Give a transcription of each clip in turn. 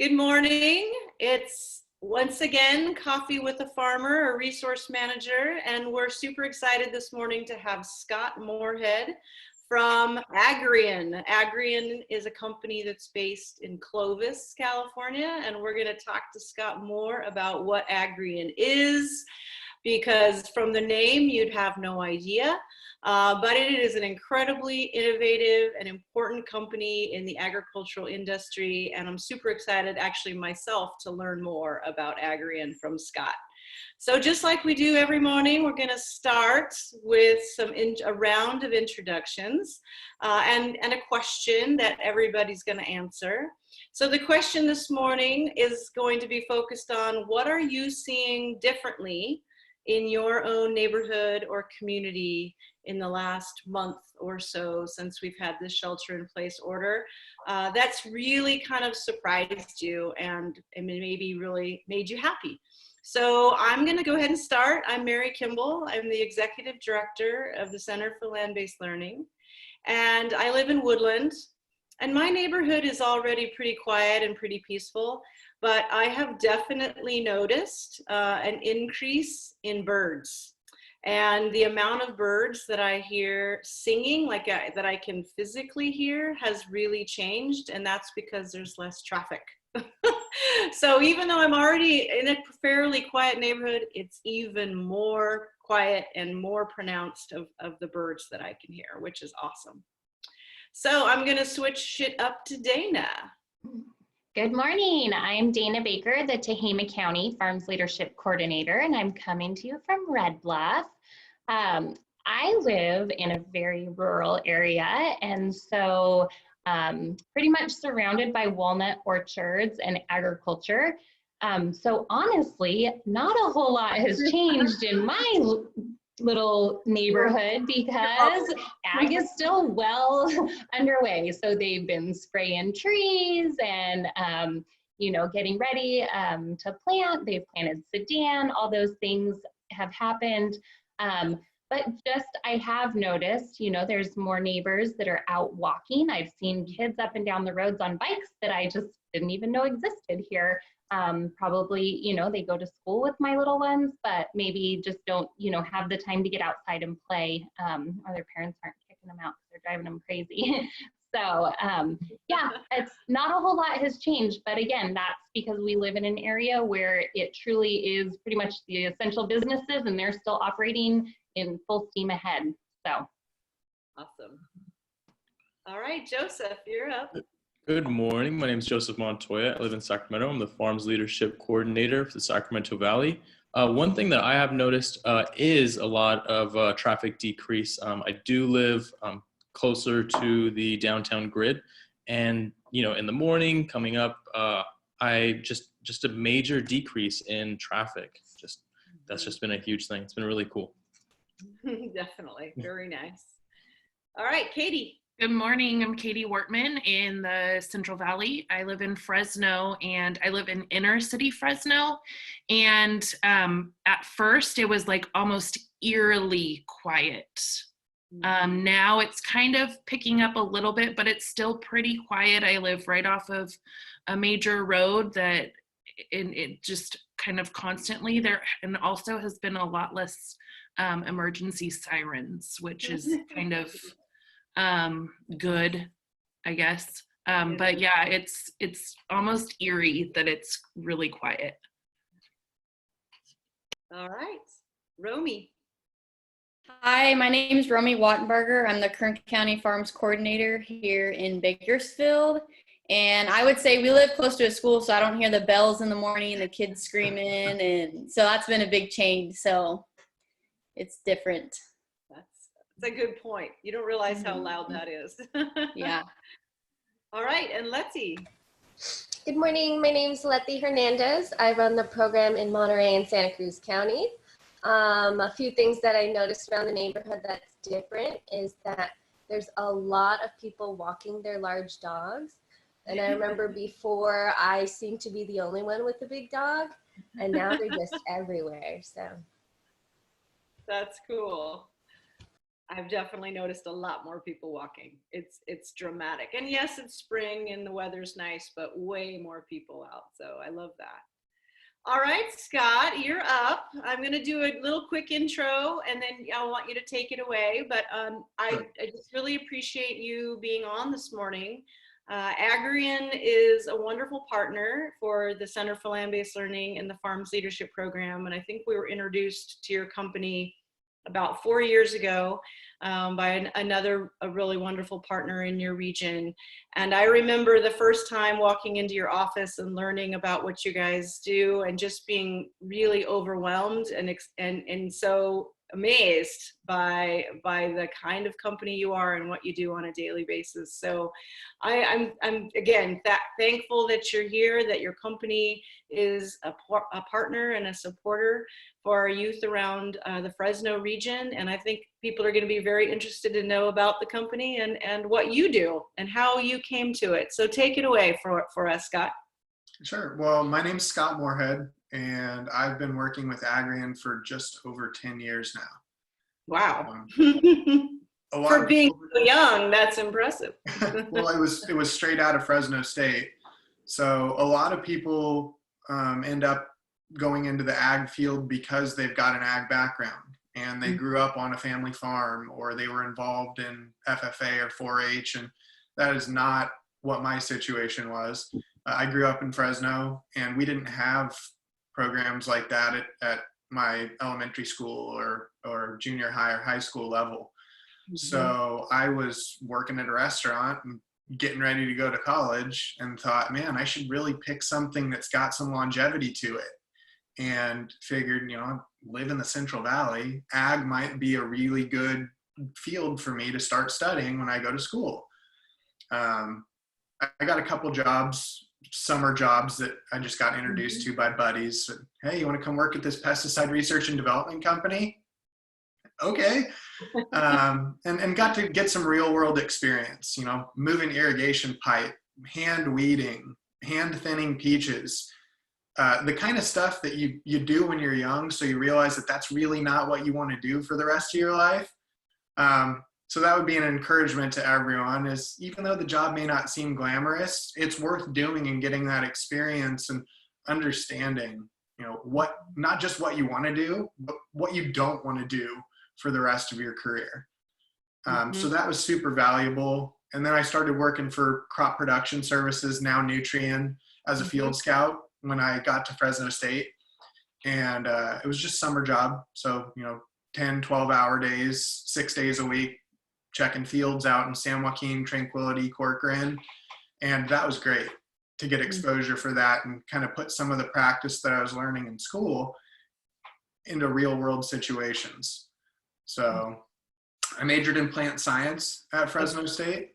Good morning. It's once again Coffee with a Farmer, a resource manager, and we're super excited this morning to have Scott Morehead from Agrian. Agrian is a company that's based in Clovis, California, and we're going to talk to Scott more about what Agrian is, because from the name you'd have no idea. But it is an incredibly innovative and important company in the agricultural industry, and I'm super excited actually myself to learn more about Agrian from Scott. So just like we do every morning, we're going to start with a round of introductions and a question that everybody's going to answer. So the question this morning is going to be focused on what are you seeing differently in your own neighborhood or community in the last month or so since we've had this shelter in place order that's really kind of surprised you and maybe really made you happy. So I'm going to go ahead and start. I'm Mary Kimball. I'm the executive director of the Center for Land-Based Learning, and I live in Woodland. And my neighborhood is already pretty quiet and pretty peaceful, but I have definitely noticed an increase in birds. And the amount of birds that I hear singing, that I can physically hear, has really changed, and that's because there's less traffic. So even though I'm already in a fairly quiet neighborhood, it's even more quiet and more pronounced of the birds that I can hear, which is awesome. So I'm going to switch it up to Dana. Good morning. I'm Dana Baker, the Tehama County Farms Leadership Coordinator, and I'm coming to you from Red Bluff. I live in a very rural area, and so pretty much surrounded by walnut orchards and agriculture. So honestly, not a whole lot has changed in my little neighborhood because ag is still well underway. So they've been spraying trees and getting ready to plant. They've planted sedan. All those things have happened. But just I have noticed, there's more neighbors that are out walking. I've seen kids up and down the roads on bikes that I just didn't even know existed here. Probably, they go to school with my little ones, but maybe just don't, have the time to get outside and play, or their parents aren't kicking them out because they're driving them crazy. So, yeah, it's not a whole lot has changed, but again, that's because we live in an area where it truly is pretty much the essential businesses and they're still operating in full steam ahead. So. Awesome. All right, Joseph, you're up. Good morning. My name is Joseph Montoya. I live in Sacramento. I'm the Farms Leadership Coordinator for the Sacramento Valley. One thing that I have noticed is a lot of traffic decrease. I do live closer to the downtown grid, and in the morning coming up, I just a major decrease in traffic. That's just been a huge thing. It's been really cool. Definitely, very nice. All right, Katie. Good morning, I'm Katie Workman in the Central Valley. I live in Fresno and I live in inner city Fresno. And at first it was like almost eerily quiet. Now it's kind of picking up a little bit, but it's still pretty quiet. I live right off of a major road that it just kind of constantly there, and also has been a lot less emergency sirens, which is kind of good, I guess. But yeah, it's almost eerie that it's really quiet. All right, Romy. Hi, my name is Romy Whataburger. I'm the Kern County Farms Coordinator here in Bakersfield. And I would say we live close to a school, so I don't hear the bells in the morning and the kids screaming. And so that's been a big change. So it's different. That's a good point. You don't realize how loud that is. Yeah. All right, and Letty. Good morning. My name is Letty Hernandez. I run the program in Monterey and Santa Cruz County. A few things that I noticed around the neighborhood that's different is that there's a lot of people walking their large dogs. And I remember before I seemed to be the only one with a big dog, and now they're just everywhere. So that's cool. I've definitely noticed a lot more people walking. It's dramatic. And yes, it's spring and the weather's nice, but way more people out. So I love that. All right, Scott, you're up. I'm going to do a little quick intro and then I want you to take it away. But I just really appreciate you being on this morning. Agrian is a wonderful partner for the Center for Land-Based Learning and the Farms Leadership Program. And I think we were introduced to your company about 4 years ago by a really wonderful partner in your region. And I remember the first time walking into your office and learning about what you guys do and just being really overwhelmed and so amazed by the kind of company you are and what you do on a daily basis. So I'm again thankful that you're here, that your company is a partner and a supporter for our youth around the Fresno region. And I think people are going to be very interested to know about the company and what you do and how you came to it. So take it away for us, Scott. Sure. Well, my name's Scott Morehead, and I've been working with Agrian for just over 10 years now. Wow. A lot For being so young, that's impressive. Well, it was straight out of Fresno State. So a lot of people end up going into the ag field because they've got an ag background and they grew up on a family farm or they were involved in FFA or 4-H, and that is not what my situation was. I grew up in Fresno and we didn't have programs like that at my elementary school or junior high or high school level. So I was working at a restaurant and getting ready to go to college and thought, man, I should really pick something that's got some longevity to it. And figured, live in the Central Valley, ag might be a really good field for me to start studying when I go to school. I got a couple jobs, summer jobs that I just got introduced to by buddies. So, hey, you want to come work at this pesticide research and development company? Okay. And got to get some real world experience, moving irrigation pipe, hand weeding, hand thinning peaches, the kind of stuff that you do when you're young. So you realize that that's really not what you want to do for the rest of your life. So that would be an encouragement to everyone, is even though the job may not seem glamorous, it's worth doing and getting that experience and understanding, what, not just what you want to do, but what you don't want to do for the rest of your career. So that was super valuable. And then I started working for Crop Production Services, now Nutrien, as a field scout when I got to Fresno State. And it was just summer job. So, 10, 12-hour days, 6 days a week, checking fields out in San Joaquin, Tranquility, Corcoran. And that was great to get exposure for that and kind of put some of the practice that I was learning in school into real world situations. So I majored in plant science at Fresno State.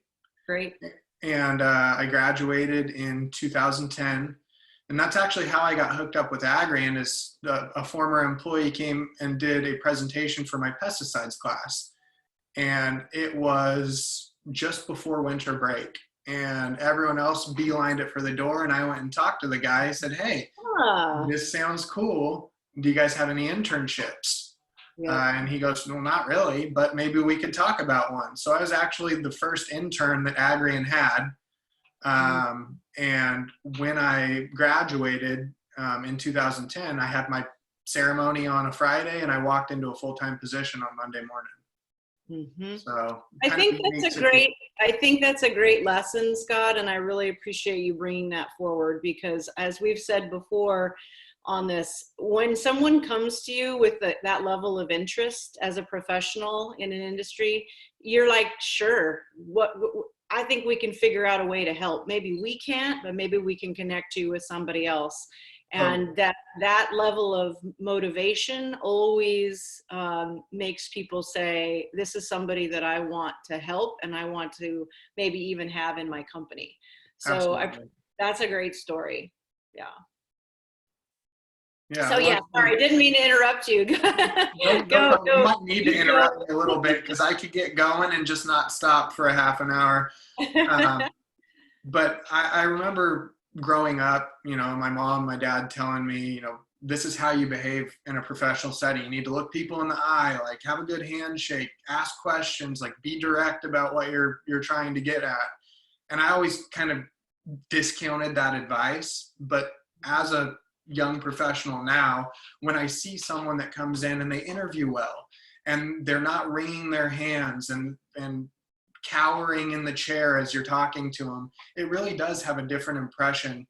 Great. And I graduated in 2010. And that's actually how I got hooked up with Agrian. Is a former employee came and did a presentation for my pesticides class. And it was just before winter break. And everyone else beelined it for the door. And I went and talked to the guy. I said, hey, this sounds cool. Do you guys have any internships? Yeah. And he goes, well, not really, but maybe we could talk about one. So I was actually the first intern that Agrian had. And when I graduated in 2010, I had my ceremony on a Friday and I walked into a full-time position on Monday morning. So I think that's a great lesson, Scott. And I really appreciate you bringing that forward, because as we've said before on this, when someone comes to you with that level of interest as a professional in an industry, you're like, sure, I think we can figure out a way to help. Maybe we can't, but maybe we can connect you with somebody else. And that level of motivation always makes people say, this is somebody that I want to help and I want to maybe even have in my company. So that's a great story. Yeah. Yeah. So sorry, didn't mean to interrupt you. Go. You might need to interrupt me a little bit because I could get going and just not stop for a half an hour. But I remember growing up, my mom, my dad telling me, this is how you behave in a professional setting. You need to look people in the eye, like have a good handshake, ask questions, like be direct about what you're trying to get at. And I always kind of discounted that advice. But as a young professional now, when I see someone that comes in and they interview well and they're not wringing their hands and cowering in the chair as you're talking to them, it really does have a different impression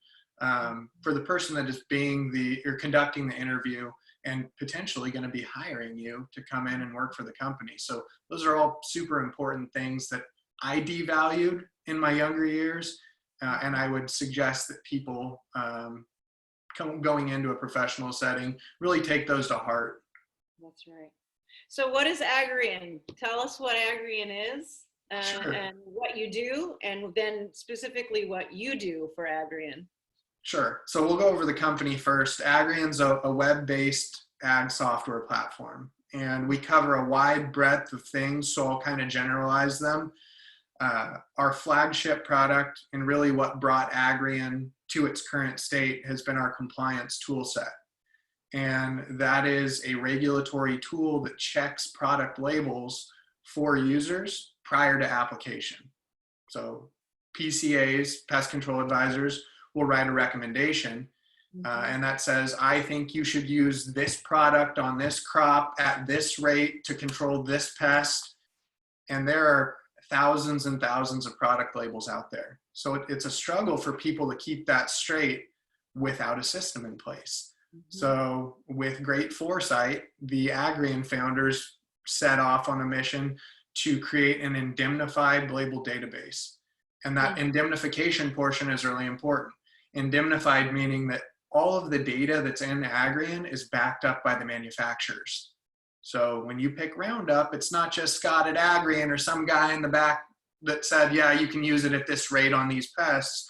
for the person that is you're conducting the interview and potentially going to be hiring you to come in and work for the company. So those are all super important things that I devalued in my younger years. And I would suggest that people going into a professional setting really take those to heart. That's right. So what is Agrian? Tell us what Agrian is Sure. and what you do, and then specifically what you do for Agrian. Sure. So we'll go over the company first. Agrian's a web-based ag software platform, and we cover a wide breadth of things, so I'll kind of generalize them. Our flagship product, and really what brought Agrian to its current state, has been our compliance tool set. And that is a regulatory tool that checks product labels for users prior to application. So PCAs, pest control advisors, will write a recommendation and that says, I think you should use this product on this crop at this rate to control this pest. And there are thousands and thousands of product labels out there. So it's a struggle for people to keep that straight without a system in place. So with great foresight, the Agrian founders set off on a mission to create an indemnified label database. And that indemnification portion is really important. Indemnified meaning that all of the data that's in Agrian is backed up by the manufacturers. So when you pick Roundup, it's not just Scott at Agrian or some guy in the back that said, yeah, you can use it at this rate on these pests,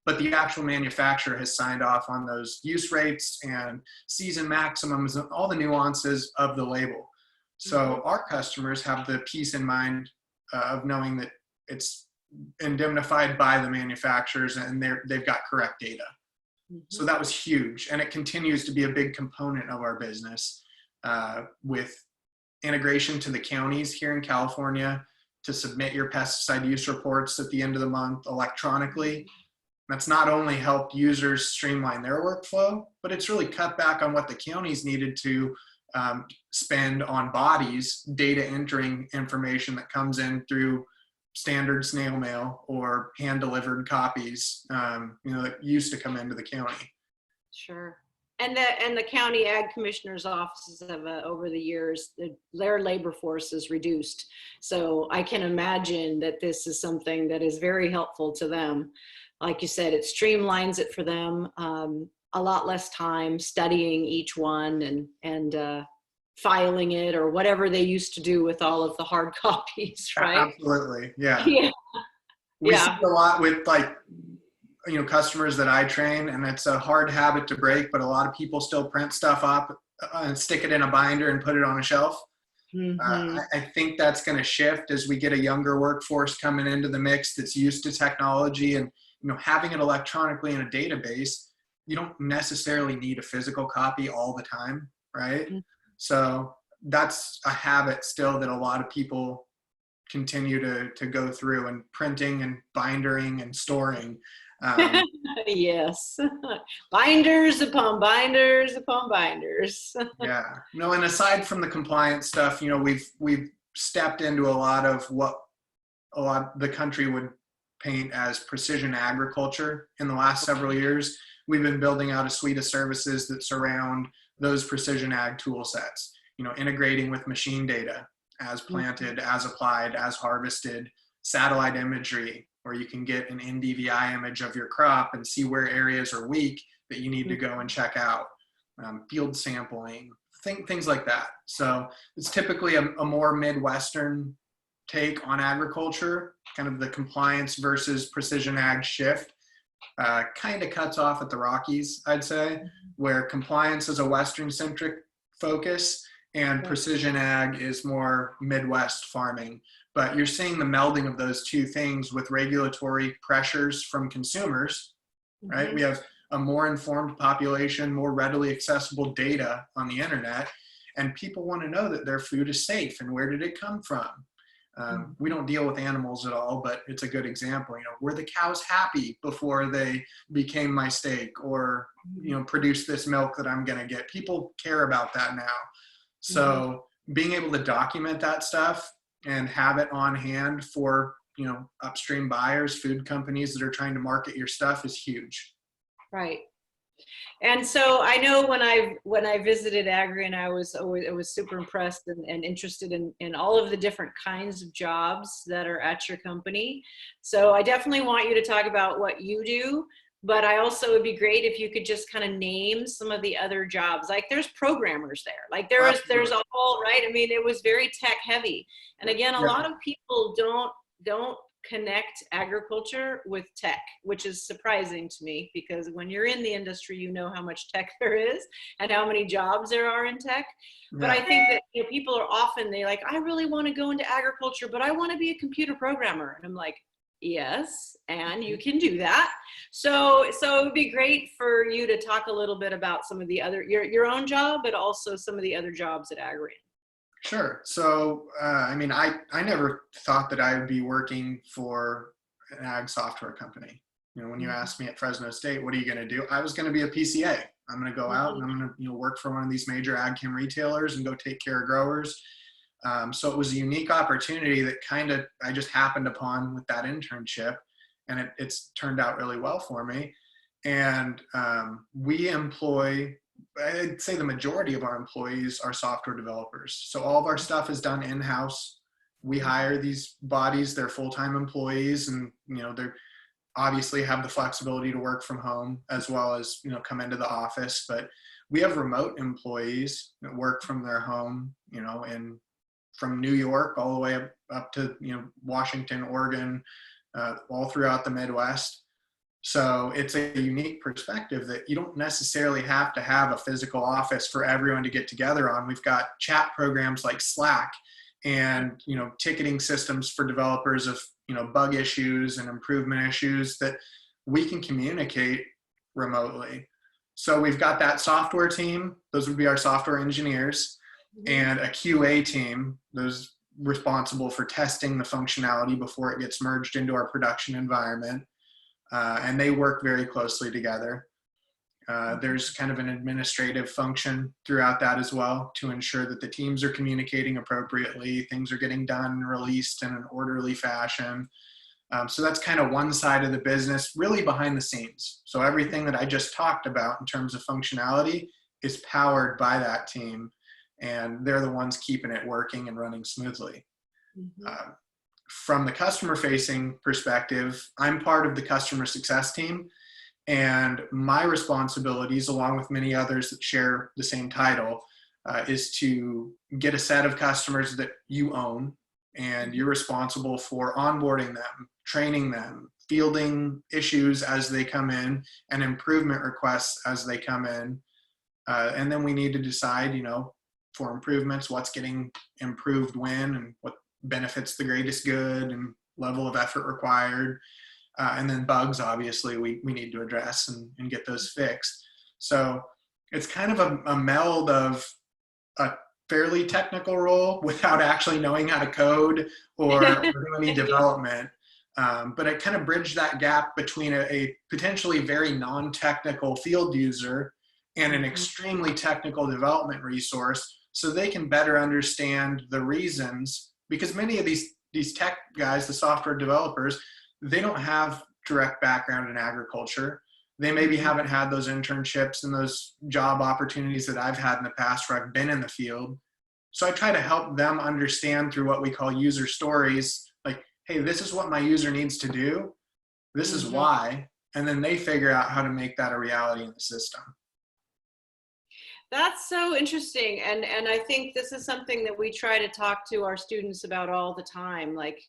but the actual manufacturer has signed off on those use rates and season maximums and all the nuances of the label. So our customers have the peace in mind of knowing that it's indemnified by the manufacturers and they've got correct data. So that was huge, and it continues to be a big component of our business with integration to the counties here in California to submit your pesticide use reports at the end of the month electronically. That's not only helped users streamline their workflow, but it's really cut back on what the counties needed to spend on bodies data entering information that comes in through standard snail mail or hand delivered copies, that used to come into the county. Sure. And the county ag commissioner's offices have over the years, their labor force is reduced. So I can imagine that this is something that is very helpful to them. Like you said, it streamlines it for them. A lot less time studying each one and filing it or whatever they used to do with all of the hard copies, right? Absolutely, yeah. Yeah. We see a lot with customers that I train, and it's a hard habit to break, but a lot of people still print stuff up and stick it in a binder and put it on a shelf. I think that's going to shift as we get a younger workforce coming into the mix that's used to technology and having it electronically in a database. You don't necessarily need a physical copy all the time, right? So that's a habit still that a lot of people continue to go through, and printing and bindering and storing. Yes. Binders upon binders upon binders. Yeah. No, and aside from the compliance stuff, we've stepped into a lot of what the country would paint as precision agriculture in the last several years. We've been building out a suite of services that surround those precision ag tool sets, integrating with machine data as planted, as applied, as harvested, satellite imagery, where you can get an NDVI image of your crop and see where areas are weak that you need to go and check out, field sampling, things like that. So it's typically a more Midwestern take on agriculture, kind of the compliance versus precision ag shift. Kind of cuts off at the Rockies, I'd say, where compliance is a Western-centric focus and precision ag is more Midwest farming. But you're seeing the melding of those two things with regulatory pressures from consumers, right? We have a more informed population, more readily accessible data on the internet, and people want to know that their food is safe and where did it come from. We don't deal with animals at all, but it's a good example. You know, were the cows happy before they became my steak, or, you know, produced this milk that I'm going to get? People care about that now. So being able to document that stuff and have it on hand for, you know, upstream buyers, food companies that are trying to market your stuff is huge. Right. And so I know when I visited Agrian, I was super impressed and interested in all of the different kinds of jobs that are at your company. So I definitely want you to talk about what you do, but I also would be great if you could just kind of name some of the other jobs. Like there's programmers there, like there's a whole, right? I mean, it was very tech heavy. And again, a lot of people don't connect agriculture with tech, which is surprising to me, because when you're in the industry, you know how much tech there is and how many jobs there are in tech. But I think that, you know, people are often, they like, I really want to go into agriculture, but I want to be a computer programmer. And I'm like, yes, and you can do that. So it would be great for you to talk a little bit about some of the other, your own job, but also some of the other jobs at Agrian. Sure. So, I mean, I never thought that I would be working for an ag software company. You know, when you asked me at Fresno State, what are you going to do? I was going to be a PCA. I'm going to go out and I'm going to, you know, work for one of these major ag chem retailers and go take care of growers. So it was a unique opportunity that kind of I just happened upon with that internship, and it's turned out really well for me. And we employ, I'd say the majority of our employees are software developers. So all of our stuff is done in-house. We hire these bodies, they're full-time employees, and, you know, they're obviously have the flexibility to work from home as well as, you know, come into the office. But we have remote employees that work from their home, you know, and from New York all the way up to, you know, Washington, Oregon, all throughout the Midwest. So it's a unique perspective that you don't necessarily have to have a physical office for everyone to get together on. We've got chat programs like Slack and, you know, ticketing systems for developers of, you know, bug issues and improvement issues that we can communicate remotely. So we've got that software team, those would be our software engineers, and a QA team, those responsible for testing the functionality before it gets merged into our production environment. And they work very closely together. There's kind of an administrative function throughout that as well to ensure that the teams are communicating appropriately, things are getting done and released in an orderly fashion. So that's kind of one side of the business, really behind the scenes. So everything that I just talked about in terms of functionality is powered by that team, and they're the ones keeping it working and running smoothly. From the customer-facing perspective, I'm part of the customer success team, and my responsibilities, along with many others that share the same title, is to get a set of customers that you own, and you're responsible for onboarding them, training them, fielding issues as they come in, and improvement requests as they come in. And then we need to decide, you know, for improvements, what's getting improved when, and what benefits the greatest good and level of effort required. And then bugs, obviously, we need to address and get those fixed. So it's kind of a meld of a fairly technical role without actually knowing how to code or do any development. But I kind of bridge that gap between a potentially very non-technical field user and an extremely technical development resource, so they can better understand the reasons. Because many of these tech guys, the software developers, they don't have direct background in agriculture. They maybe haven't had those internships and those job opportunities that I've had in the past where I've been in the field. So I try to help them understand through what we call user stories, like, hey, this is what my user needs to do. This is why. And then they figure out how to make that a reality in the system. That's so interesting. And I think this is something that we try to talk to our students about all the time, like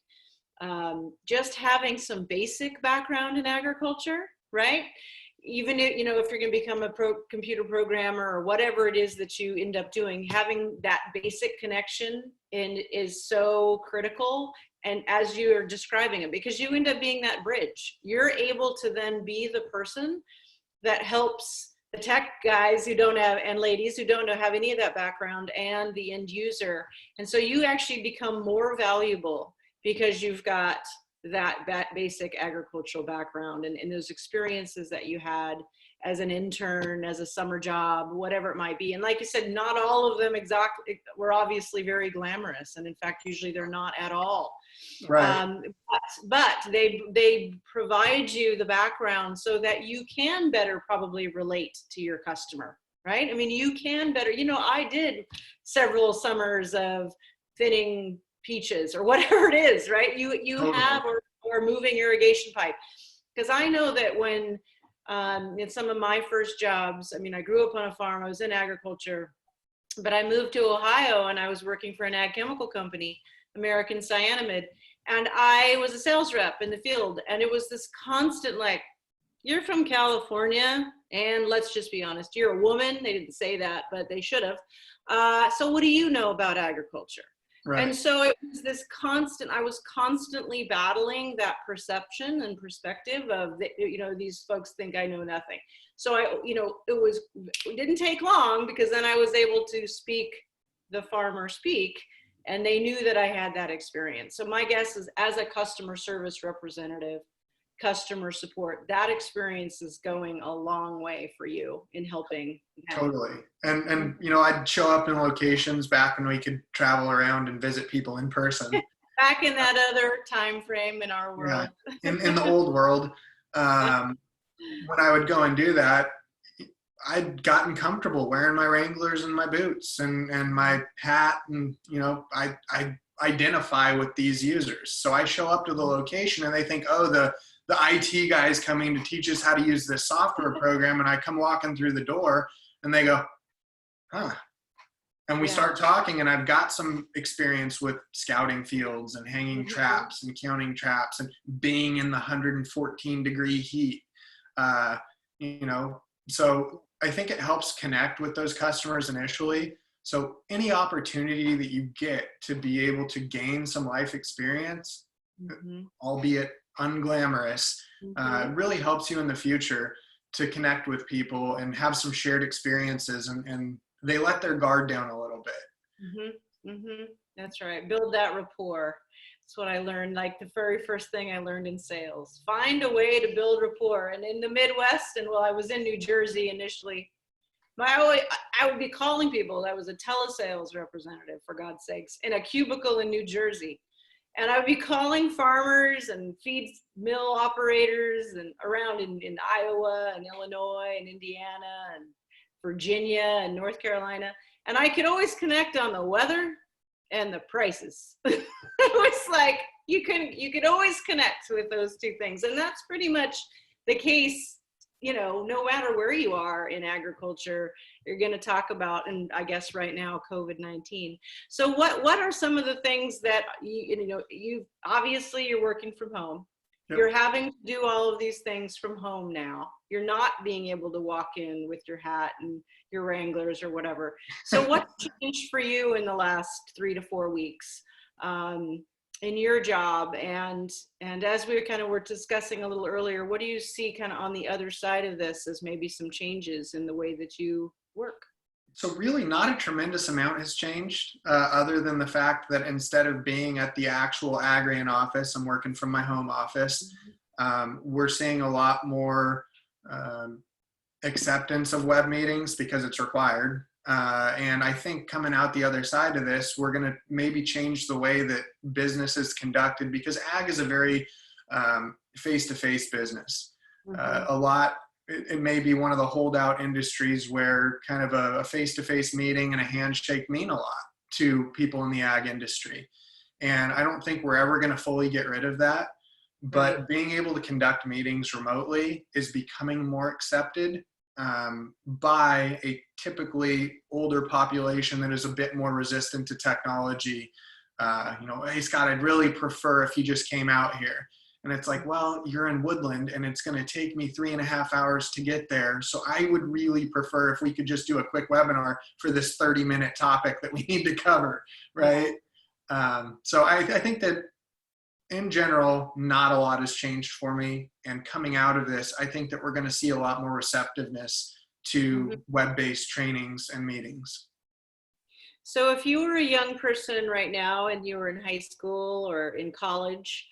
just having some basic background in agriculture, right? Even if, you know, if you're going to become a computer programmer or whatever it is that you end up doing, having that basic connection is so critical. And as you're describing it, because you end up being that bridge, you're able to then be the person that helps the tech guys who don't have, and ladies who don't have any of that background, and the end user. And so you actually become more valuable because you've got that basic agricultural background and those experiences that you had as an intern, as a summer job, whatever it might be. And like you said, not all of them exactly were obviously very glamorous. And in fact, usually they're not at all. Right. But they provide you the background so that you can better probably relate to your customer, right? I mean, you can better, I did several summers of thinning peaches or whatever it is, right? You Totally. have, or moving irrigation pipe. Because I know that when, in some of my first jobs, I mean, I grew up on a farm, I was in agriculture, but I moved to Ohio and I was working for an ag chemical company, American Cyanamid, and I was a sales rep in the field. And it was this constant, like, you're from California, and let's just be honest, you're a woman. They didn't say that, but they should have. So what do you know about agriculture? Right. And so it was this constant, I was constantly battling that perception and perspective of, these folks think I know nothing. So it didn't take long, because then I was able to speak the farmer speak, and they knew that I had that experience. So my guess is, as a customer service representative, customer support, that experience is going a long way for you in helping. Totally. And I'd show up in locations back when we could travel around and visit people in person. Back in that other time frame in our world. Yeah. In the old world, when I would go and do that, I'd gotten comfortable wearing my Wranglers and my boots and my hat, and I identify with these users. So I show up to the location and they think, oh, the IT guy is coming to teach us how to use this software program, and I come walking through the door and they go, huh. And we start talking, and I've got some experience with scouting fields and hanging traps and counting traps and being in the 114-degree heat. So I think it helps connect with those customers initially. So any opportunity that you get to be able to gain some life experience, albeit unglamorous, really helps you in the future to connect with people and have some shared experiences, and they let their guard down a little bit. That's right. Build that rapport. That's what I learned. Like, the very first thing I learned in sales, find a way to build rapport. And in the Midwest, and while I was in New Jersey initially, I would be calling people. I was a telesales representative, for God's sakes, in a cubicle in New Jersey. And I would be calling farmers and feed mill operators and around in Iowa and Illinois and Indiana and Virginia and North Carolina. And I could always connect on the weather and the prices. It was like, you could always connect with those two things. And that's pretty much the case, no matter where you are in agriculture, you're going to talk about, and I guess right now, COVID-19. So what are some of the things that you obviously you're working from home. Yep. You're having to do all of these things from home now. You're not being able to walk in with your hat and your Wranglers or whatever. So what's changed for you in the last 3 to 4 weeks in your job? And as we were discussing a little earlier, what do you see kind of on the other side of this as maybe some changes in the way that you work? So really not a tremendous amount has changed, other than the fact that instead of being at the actual Agrian office, I'm working from my home office. We're seeing a lot more acceptance of web meetings because it's required. And I think coming out the other side of this, we're going to maybe change the way that business is conducted, because ag is a very face-to-face business. It may be one of the holdout industries where kind of a face-to-face meeting and a handshake mean a lot to people in the ag industry. And I don't think we're ever going to fully get rid of that. But being able to conduct meetings remotely is becoming more accepted by a typically older population that is a bit more resistant to technology. Hey, Scott, I'd really prefer if you just came out here. And it's like, well, you're in Woodland and it's going to take me 3.5 hours to get there. So I would really prefer if we could just do a quick webinar for this 30-minute topic that we need to cover, right? So I think that in general, not a lot has changed for me. And coming out of this, I think that we're going to see a lot more receptiveness to web-based trainings and meetings. So if you were a young person right now and you were in high school or in college,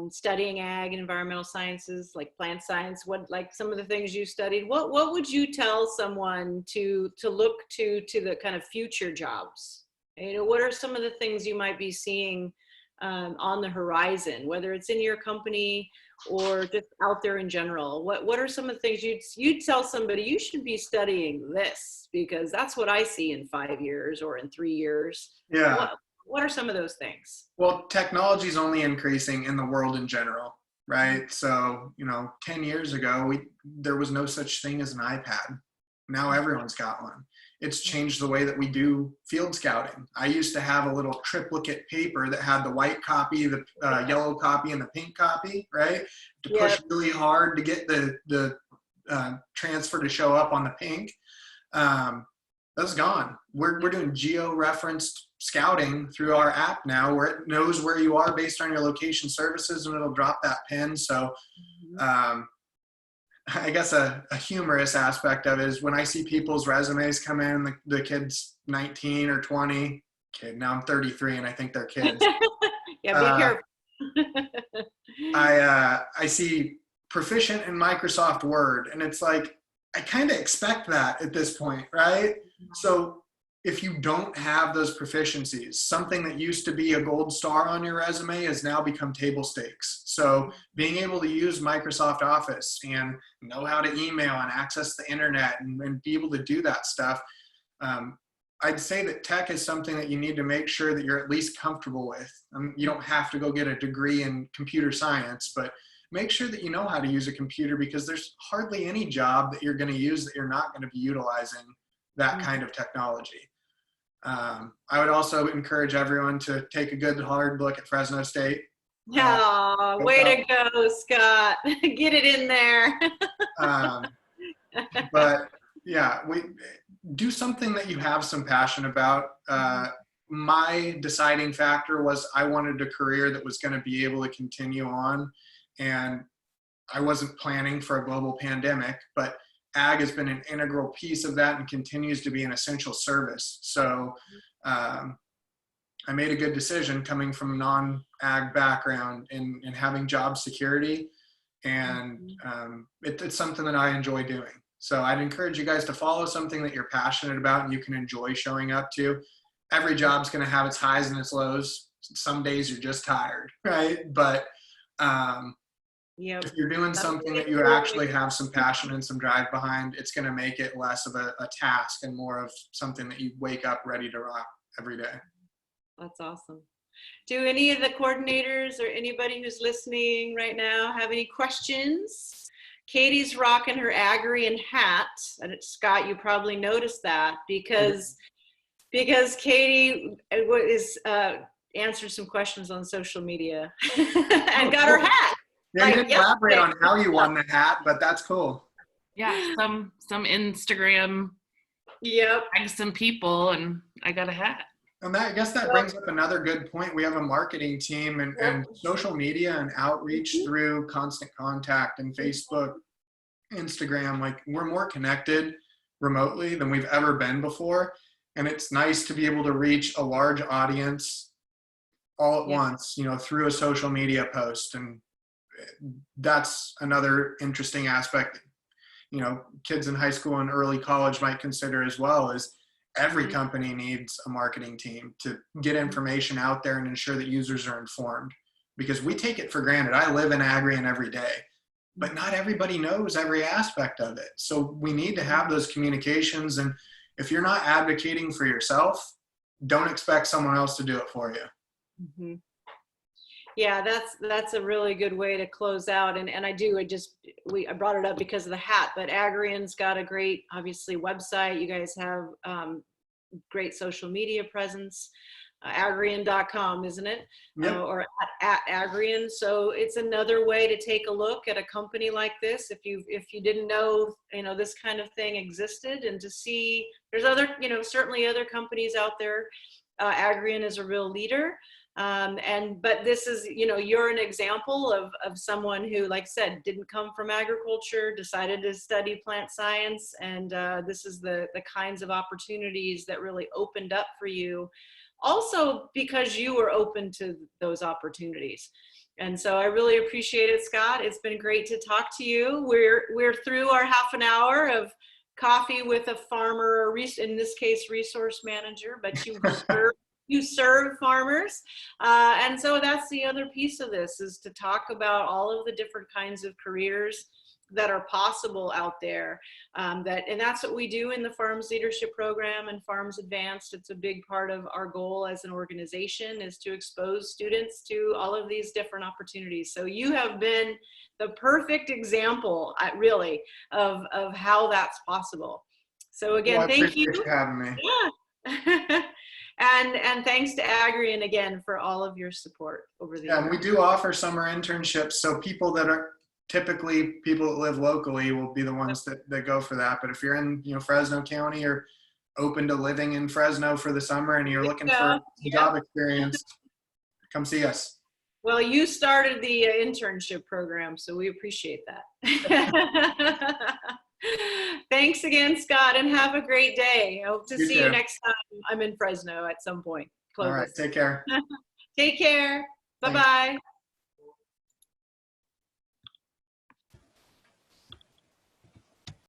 studying ag and environmental sciences, like plant science, what, like some of the things you studied, what would you tell someone to look to the kind of future jobs? You know, what are some of the things you might be seeing on the horizon, whether it's in your company or just out there in general? What are some of the things you'd tell somebody, you should be studying this because that's what I see in 5 years or in 3 years? Yeah. What are some of those things? Well, technology is only increasing in the world in general, right? So, 10 years ago, there was no such thing as an iPad. Now everyone's got one. It's changed the way that we do field scouting. I used to have a little triplicate paper that had the white copy, the yellow copy, and the pink copy, right? To push really hard to get the transfer to show up on the pink. That's gone. We're doing geo-referenced scouting through our app now, where it knows where you are based on your location services, and it'll drop that pin. So I guess a humorous aspect of it is when I see people's resumes come in, the kid's 19 or 20. Kid, now I'm 33 and I think they're kids. Yeah, be careful. I see proficient in Microsoft Word, and it's like, I kind of expect that at this point, right? So if you don't have those proficiencies, something that used to be a gold star on your resume has now become table stakes. So being able to use Microsoft Office and know how to email and access the internet and be able to do that stuff, I'd say that tech is something that you need to make sure that you're at least comfortable with. You don't have to go get a degree in computer science, but make sure that you know how to use a computer, because there's hardly any job that you're going to use that you're not going to be utilizing that kind of technology. I would also encourage everyone to take a good hard look at Fresno State. Oh, way to go, Scott. Get it in there. But yeah, we do something that you have some passion about. My deciding factor was I wanted a career that was going to be able to continue on, and I wasn't planning for a global pandemic, but ag has been an integral piece of that and continues to be an essential service. So I made a good decision coming from a non-ag background and having job security, and it's something that I enjoy doing. So I'd encourage you guys to follow something that you're passionate about and you can enjoy showing up to. Every job's going to have its highs and its lows. Some days you're just tired, right? But if you're doing something that you actually have some passion and some drive behind, it's going to make it less of a task and more of something that you wake up ready to rock every day. That's awesome. Do any of the coordinators or anybody who's listening right now have any questions? Katie's rocking her Agrian hat. Scott, you probably noticed that because Katie is answered some questions on social media and got her hat. Yeah, you didn't elaborate on how you won the hat, but that's cool. Yeah, some Instagram. Yep. I some people, and I got a hat. And I guess that brings up another good point. We have a marketing team and social media and outreach through Constant Contact and Facebook, Instagram. Like, we're more connected remotely than we've ever been before. And it's nice to be able to reach a large audience all at once, through a social media post. And that's another interesting aspect, kids in high school and early college might consider as well, is every company needs a marketing team to get information out there and ensure that users are informed, because we take it for granted. I live in Agrian every day, but not everybody knows every aspect of it. So we need to have those communications. And if you're not advocating for yourself, don't expect someone else to do it for you. Yeah, that's a really good way to close out. And I brought it up because of the hat, but Agrian's got a great, obviously, website. You guys have great social media presence. Agrian.com, isn't it? Yep. Or at Agrian. So it's another way to take a look at a company like this. If you didn't know, this kind of thing existed, and to see there's other, certainly other companies out there. Agrian is a real leader. But this is, you're an example of someone who, like I said, didn't come from agriculture, decided to study plant science, and this is the kinds of opportunities that really opened up for you, also because you were open to those opportunities. And so I really appreciate it, Scott. It's been great to talk to you. We're through our half an hour of coffee with a farmer, in this case, resource manager, but you serve farmers. And so that's the other piece of this, is to talk about all of the different kinds of careers that are possible out there. And that's what we do in the Farms Leadership Program and Farms Advanced. It's a big part of our goal as an organization, is to expose students to all of these different opportunities. So you have been the perfect example, really, of how that's possible. So again, well, thank you for having me. Yeah. And thanks to Agrian again for all of your support over the years. And we do offer summer internships, so people that live locally will be the ones that go for that. But if you're in Fresno County or open to living in Fresno for the summer and you're looking for job experience, come see us. Well, you started the internship program, so we appreciate that. Thanks again, Scott, and have a great day. I hope to see you next time I'm in Fresno at some point. Clovis. All right, take care. Take care. Bye-bye.